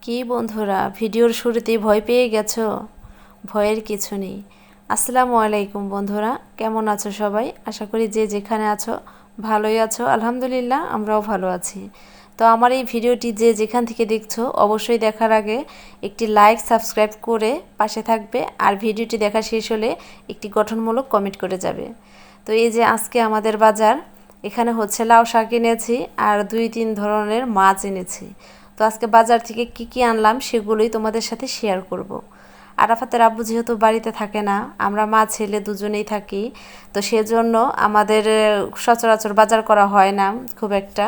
কি বন্ধুরা, ভিডিওর শুরুতেই ভয় পেয়ে গেছো? ভয়ের কিছু নেই। আসসালামু আলাইকুম বন্ধুরা, কেমন আছো সবাই? আশা করি যে যেখানে আছো ভালোই আছো। আলহামদুলিল্লাহ, আমরাও ভালো আছি। তো আমার এই ভিডিওটি যে যেখান থেকে দেখছো অবশ্যই দেখার আগে একটি লাইক সাবস্ক্রাইব করে পাশে থাকবে, আর ভিডিওটি দেখা শেষ হলে একটি গঠনমূলক কমেন্ট করে যাবে। তো এই যে আজকে আমাদের বাজার, এখানে হচ্ছে লাউ শাক এনেছি আর 2-3 ধরনের মাছ এনেছি। তো আজকে বাজার থেকে কি কি আনলাম সেগুলোই তোমাদের সাথে শেয়ার করব। আরাফাতের আব্বু যেহেতু বাড়িতে থাকে না, আমরা মা ছেলে দুজনেই থাকি, তো সেজন্য আমাদের সচরাচর বাজার করা হয় না খুব একটা।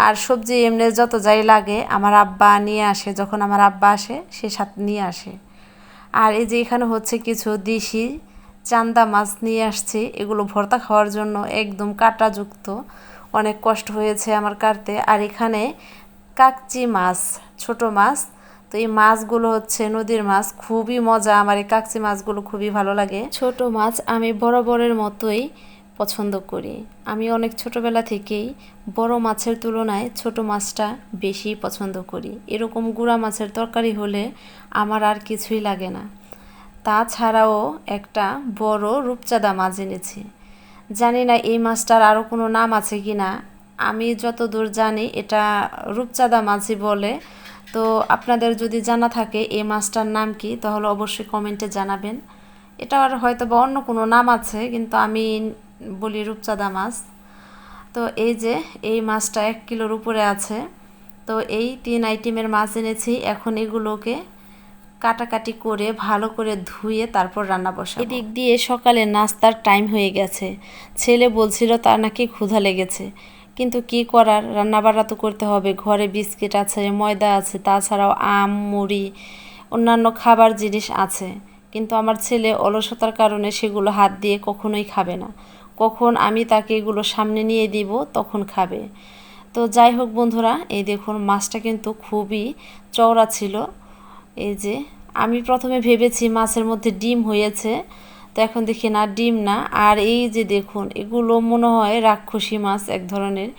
আর সবজি এমনি যত যাই লাগে আমার আব্বা নিয়ে আসে, যখন আমার আব্বা আসে সে সাথে নিয়ে আসে। আর এই যে এখানে হচ্ছে কিছু দেশি চান্দা মাছ নিয়ে আসছি, এগুলো ভর্তা খাওয়ার জন্য একদম কাঁটাযুক্ত, অনেক কষ্ট হয়েছে আমার কাটতে। আর এখানে কাকচি মাছ, ছোট মাছ। তো এই মাছগুলো হচ্ছে নদীর মাছ, খুবই মজা। আমার এই কাকচি মাছগুলো খুবই ভালো লাগে। ছোট মাছ আমি বরাবরের মতোই পছন্দ করি। আমি অনেক ছোটবেলা থেকেই বড় মাছের তুলনায় ছোট মাছটা বেশি পছন্দ করি। এরকম গুঁড়া মাছের তরকারি হলে আমার আর কিছুই লাগে না। তাছাড়াও একটা বড় রূপচাঁদা মাছ এনেছি। জানি না এই মাছটার আরও কোনো নাম আছে কি না, আমি যতদূর জানি এটা রূপচাঁদা মাছই বলে। তো আপনাদের যদি জানা থাকে এই মাছটার নাম কি, তাহলে অবশ্যই কমেন্টে জানাবেন। এটার হয়তো বা অন্য কোনো নাম আছে, কিন্তু আমি বলি রূপচাঁদা মাছ। তো এই যে এই মাছটা 1 কিলোর উপরে আছে। তো এই 3 আইটেমের মাছ এনেছি। এখন এগুলোকে কাটাকাটি করে ভালো করে ধুয়ে তারপর রান্না বসাবো। এদিক দিয়ে সকালে নাস্তার টাইম হয়ে গেছে। ছেলে বলছিল তার নাকি ক্ষুধা লেগেছে, কিন্তু কি করার, রান্নাবান্না তো করতে হবে। ঘরে বিস্কিট আছে, ময়দা আছে, তাছাড়াও আম, মুড়ি, অন্যান্য খাবার জিনিস আছে। কিন্তু আমার ছেলে অলসতার কারণে সেগুলো হাত দিয়ে কখনোই খাবে না। কখন আমি তাকে এগুলো সামনে নিয়ে দিব তখন খাবে। তো যাই হোক বন্ধুরা, এই দেখুন মাছটা কিন্তু খুবই চওড়া ছিল। এই যে আমি প্রথমে ভেবেছি মাছের মধ্যে ডিম হয়েছে, তো এখন দেখি না, ডিম না। আর এই যে দেখুন, এগুলো মনে হয় রাক্ষসী মাছ এক ধরনের,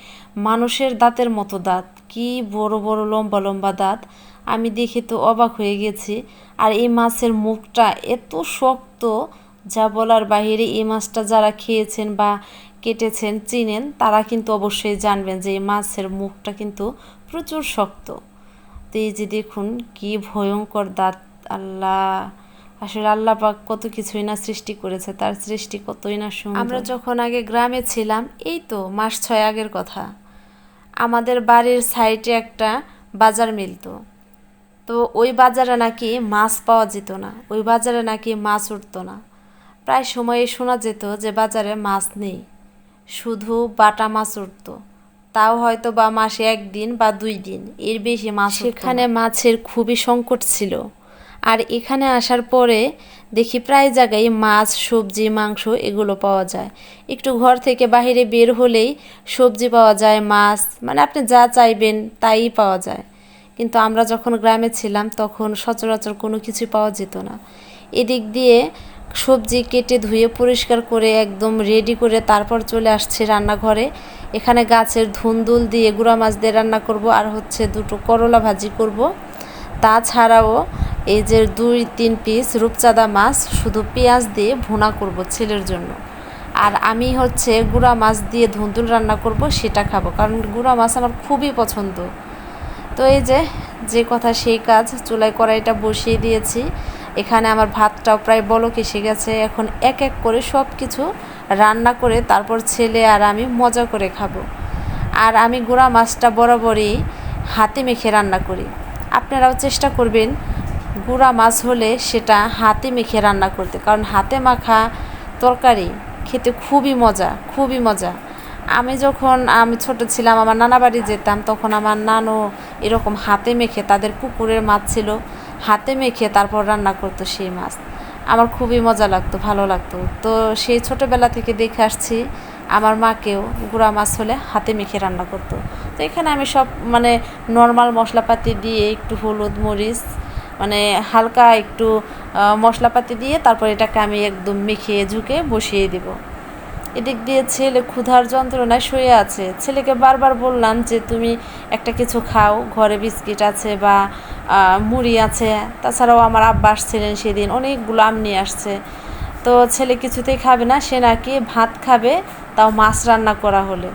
মানুষের দাঁতের মতো দাঁত, কি বড় বড় লম্বা লম্বা দাঁত। আমি দেখে তো অবাক হয়ে গেছি। আর এই মাছের মুখটা এত শক্ত, যা বলার বাহিরে। এই মাছটা যারা খেয়েছেন বা কেটেছেন চিনেন, তারা কিন্তু অবশ্যই জানবেন যে এই মাছের মুখটা কিন্তু প্রচুর শক্ত। তো এই যে দেখুন কি ভয়ঙ্কর দাঁত। আল্লাহ, আসলে আল্লাহ পাক কত কিছুই না সৃষ্টি করেছে, তার সৃষ্টি কতই না সুন্দর। আমরা যখন আগে গ্রামে ছিলাম, এই তো মাস 6 আগের কথা, আমাদের বাড়ির সাইডে একটা বাজার মিলতো। তো ওই বাজারে নাকি মাছ পাওয়া যেত না, ওই বাজারে নাকি মাছ উঠতো না। প্রায় সময়ে শোনা যেত যে বাজারে মাছ নেই, শুধু বাটা মাছ উঠতো। তাও হয়তো বা মাসে 1 দিন বা 2 দিন, এর বেশি মাছ উঠতো না। সেখানে মাছের খুবই সংকট ছিল। আর এখানে আসার পরে দেখি প্রায় জায়গায় মাছ, সবজি, মাংস এগুলো পাওয়া যায়। একটু ঘর থেকে বাইরে বের হলেই সবজি পাওয়া যায়, মাছ, মানে আপনি যা চাইবেন তাই পাওয়া যায়। কিন্তু আমরা যখন গ্রামে ছিলাম তখন সচরাচর কোনো কিছু পাওয়া যেত না। এদিক দিয়ে সবজি কেটে ধুয়ে পরিষ্কার করে একদম রেডি করে তারপর চলে আসছে রান্নাঘরে। এখানে গাছের ধুন্দুল দিয়ে গুঁড়া মাছ দিয়ে রান্না করব, আর হচ্ছে 2টো করলা ভাজি করব। তাছাড়াও এই যে 2-3 পিস রূপচাঁদা মাছ শুধু পেঁয়াজ দিয়ে ভুনা করব ছেলের জন্য। আর আমি হচ্ছে গুঁড়া মাছ দিয়ে ধুন্দুল রান্না করব, সেটা খাবো, কারণ গুঁড়া মাছ আমার খুবই পছন্দ। তো এই যে যে কথা সেই কাজ, চুলায় কড়াইটা বসিয়ে দিয়েছি। এখানে আমার ভাতটাও প্রায় বলক এসে গেছে। এখন এক এক করে সব কিছু রান্না করে তারপর ছেলে আর আমি মজা করে খাবো। আর আমি গুঁড়া মাছটা বরাবরই হাতে মেখে রান্না করি। আপনারাও চেষ্টা করবেন গুঁড়া মাছ হলে সেটা হাতে মেখে রান্না করতে, কারণ হাতে মাখা তরকারি খেতে খুবই মজা, খুবই মজা। আমি ছোট ছিলাম, আমার নানা বাড়ি যেতাম, তখন আমার নানু এরকম হাতে মেখে, তাদের পুকুরের মাছ ছিল, হাতে মেখে তারপর রান্না করতো সেই মাছ। আমার খুবই মজা লাগতো, ভালো লাগতো। তো সেই ছোটোবেলা থেকে দেখে আসছি আমার মাকেও গুঁড়া মাছ হলে হাতে মেখে রান্না করতো। তো এখানে আমি সব মানে নর্মাল মশলাপাতি দিয়ে, একটু হলুদ, মরিচ, মানে হালকা একটু মশলাপাতি দিয়ে তারপর এটাকে আমি একদম মেখে ঝুঁকে বসিয়ে দেব। এদিক দিয়ে ছেলে ক্ষুধার যন্ত্রণায় শুয়ে আছে। ছেলেকে বারবার বললাম যে তুমি একটা কিছু খাও, ঘরে বিস্কিট আছে বা মুড়ি আছে, তাছাড়াও আমার আব্বা আসছিলেন সেদিন, অনেকগুলো আম নিয়ে আসছে। তো ছেলে কিছুতেই খাবে না, সে নাকি ভাত খাবে, তাও মাছ রান্না করা হলে।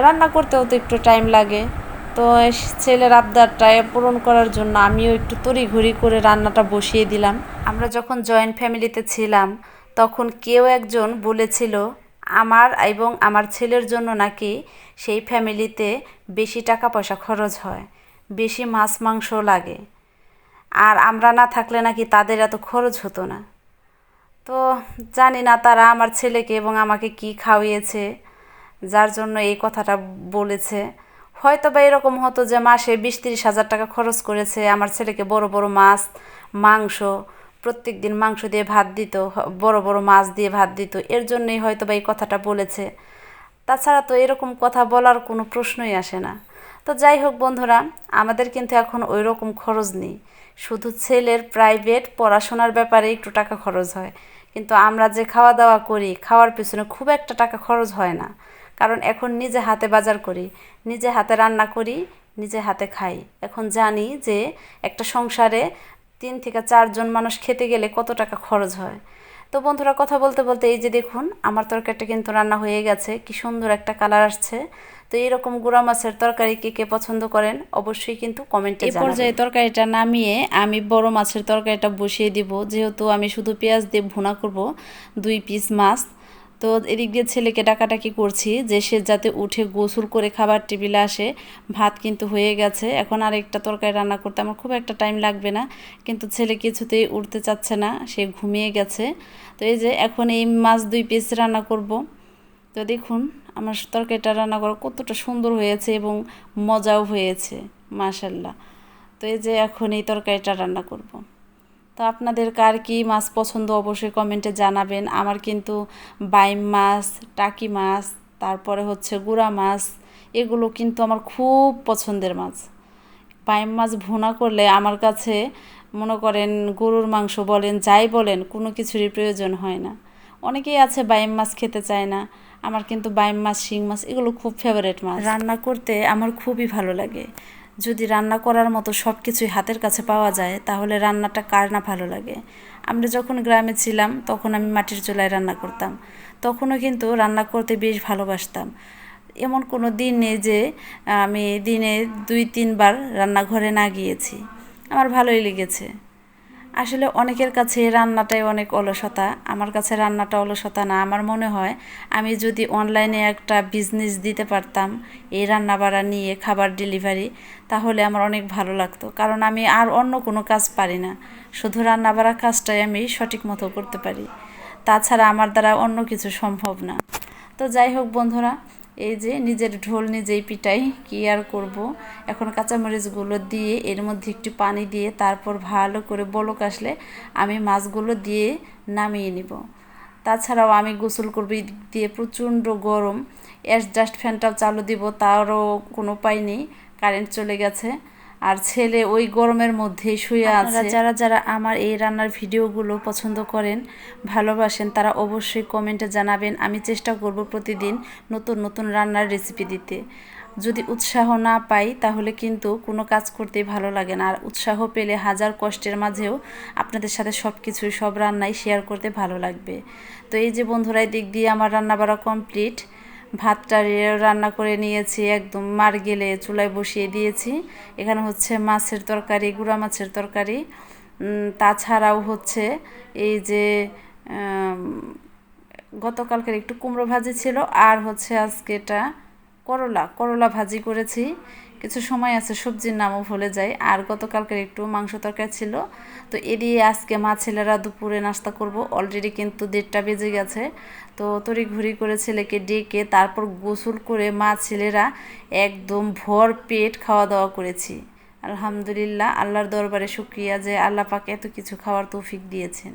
রান্না করতেও তো একটু টাইম লাগে। তো ছেলের আবদারটা পূরণ করার জন্য আমিও একটু তড়িঘড়ি করে রান্নাটা বসিয়ে দিলাম। আমরা যখন জয়েন্ট ফ্যামিলিতে ছিলাম তখন কেউ একজন বলেছিল আমার এবং আমার ছেলের জন্য নাকি সেই ফ্যামিলিতে বেশি টাকা পয়সা খরচ হয়, বেশি মাছ মাংস লাগে, আর আমরা না থাকলে নাকি তাদের এত খরচ হতো না। তো জানি না তারা আমার ছেলেকে এবং আমাকে কি খাওয়িয়েছে যার জন্য এই কথাটা বলেছে। হয়তো বা এরকম হতো যে মাসে 20-30 হাজার টাকা খরচ করেছে, আমার ছেলেকে বড় বড় মাছ মাংস প্রত্যেক দিন মাংস দিয়ে ভাত দিত, বড় বড় মাছ দিয়ে ভাত দিত, এর জন্যই হয়তো বা এই কথাটা বলেছে। তাছাড়া তো এরকম কথা বলার কোনো প্রশ্নই আসে না। তো যাই হোক বন্ধুরা, আমাদের কিন্তু এখন ওই রকম খরচ নেই, শুধু ছেলের প্রাইভেট পড়াশোনার ব্যাপারে একটু টাকা খরচ হয়, কিন্তু আমরা যে খাওয়া দাওয়া করি খাওয়ার পিছনে খুব একটা টাকা খরচ হয় না, কারণ এখন নিজে হাতে বাজার করি, নিজে হাতে রান্না করি, নিজে হাতে খাই। এখন জানি যে একটা সংসারে 3 থেকে 4 জন মানুষ খেতে গেলে কত টাকা খরচ হয়। তো বন্ধুরা, কথা বলতে বলতে এই যে দেখুন আমার তরকারিটা কিন্তু রান্না হয়ে গেছে, কি সুন্দর একটা কালার আসছে। তো এইরকম গুঁড়া মাছের তরকারি কে কে পছন্দ করেন অবশ্যই কিন্তু কমেন্টে জানাবেন। এই পর্যায়ে তরকারিটা নামিয়ে আমি বড় মাছের তরকারিটা বসিয়ে দিব, যেহেতু আমি শুধু পেঁয়াজ দিয়ে ভুনা করব 2 পিস মাছ। তো এদিক দিয়ে ছেলেকে ডাকাডাকি করছি যে সে যাতে উঠে গোসল করে খাবার টেবিলে আসে। ভাত কিন্তু হয়ে গেছে, এখন আরেকটা তরকারি রান্না করতে আমার খুব একটা টাইম লাগবে না, কিন্তু ছেলে কিছুতেই উঠতে চাচ্ছে না, সে ঘুমিয়ে গেছে। তো এই যে এখন এই মাছ 2 পিস রান্না করব। তো দেখুন আমার তরকারিটা রান্না করা কতটা সুন্দর হয়েছে এবং মজাও হয়েছে, মাশাল্লাহ। তো এই যে এখন এই তরকারিটা রান্না করব। তো আপনাদের কার কী মাছ পছন্দ অবশ্যই কমেন্টে জানাবেন। আমার কিন্তু বাইম মাছ, টাকি মাছ, তারপরে হচ্ছে গুড়া মাছ, এগুলো কিন্তু আমার খুব পছন্দের মাছ। বাইম মাছ ভুনা করলে আমার কাছে মনে করেন গরুর মাংস বলেন যাই বলেন কোনো কিছুরই প্রয়োজন হয় না। অনেকেই আছে বাইম মাছ খেতে চায় না, আমার কিন্তু বাইম মাছ, শিং মাছ এগুলো খুব ফেভারিট মাছ। রান্না করতে আমার খুবই ভালো লাগে। যদি রান্না করার মতো সব কিছুই হাতের কাছে পাওয়া যায় তাহলে রান্নাটা কার না ভালো লাগে। আমরা যখন গ্রামে ছিলাম তখন আমি মাটির চুলায় রান্না করতাম, তখনও কিন্তু রান্না করতে বেশ ভালোবাসতাম। এমন কোনো দিন নেই যে আমি দিনে 2-3 বার রান্নাঘরে না গিয়েছি, আমার ভালোই লেগেছে। আসলে অনেকের কাছে রান্নাটাই অনেক অলসতা, আমার কাছে রান্নাটা অলসতা না। আমার মনে হয় আমি যদি অনলাইনে একটা বিজনেস দিতে পারতাম এই রান্না বাড়া নিয়ে, খাবার ডেলিভারি, তাহলে আমার অনেক ভালো লাগতো, কারণ আমি আর অন্য কোনো কাজ পারি না, শুধু রান্না বাড়া কাজটাই আমি সঠিক মতো করতে পারি, তাছাড়া আমার দ্বারা অন্য কিছু সম্ভব না। তো যাই হোক বন্ধুরা, এই যে নিজের ঢোল নিজেই পিটাই, কি আর করব। এখন কাঁচামরিচগুলো দিয়ে এর মধ্যে একটু পানি দিয়ে তারপর ভালো করে বলক আসলে আমি মাছগুলো দিয়ে নামিয়ে নিব। তাছাড়াও আমি গোসল করবো, এদিক দিয়ে প্রচণ্ড গরম, অ্যাডজাস্ট ফ্যানটাও চালু দিব তারও কোনো উপায় নেই, কারেন্ট চলে গেছে, আর ছেলে ওই গরমের মধ্যেই শুয়ে আছে। যারা যারা আমার এই রান্নার ভিডিওগুলো পছন্দ করেন, ভালোবাসেন, তারা অবশ্যই কমেন্টে জানাবেন। আমি চেষ্টা করব প্রতিদিন নতুন নতুন রান্নার রেসিপি দিতে। যদি উৎসাহ না পাই তাহলে কিন্তু কোনো কাজ করতেই ভালো লাগে না, আর উৎসাহ পেলে হাজার কষ্টের মাঝেও আপনাদের সাথে সব রান্নাই শেয়ার করতে ভালো লাগবে। তো এই যে বন্ধুরা, এই দিক দিয়ে আমার রান্না বাড়া কমপ্লিট, ভাতটা রান্না করে নিয়েছি, একদম মার গেলে চুলায় বসিয়ে দিয়েছি। এখানে হচ্ছে মাছের তরকারি, গুঁড়া মাছের তরকারি, তাছাড়াও হচ্ছে এই যে গতকালকের একটু কুমড়ো ভাজি ছিল, আর হচ্ছে আজকে এটা করলা ভাজি করেছি। কিছু সময় আছে সবজির নামও ভুলে যাই। আর গতকালকের একটু মাংস তরকারি ছিল। তো এ দিয়ে আজকে মা ছেলেরা দুপুরে নাস্তা করব। অলরেডি কিন্তু 1:30 বেজে গেছে। তো তড়িঘড়ি করে ছেলেকে ডেকে তারপর গোসল করে মা ছেলেরা একদম ভর পেট খাওয়া দাওয়া করেছি। আলহামদুলিল্লাহ, আল্লাহর দরবারে শুকরিয়া যে আল্লাহ পাক এত কিছু খাওয়ার তৌফিক দিয়েছেন।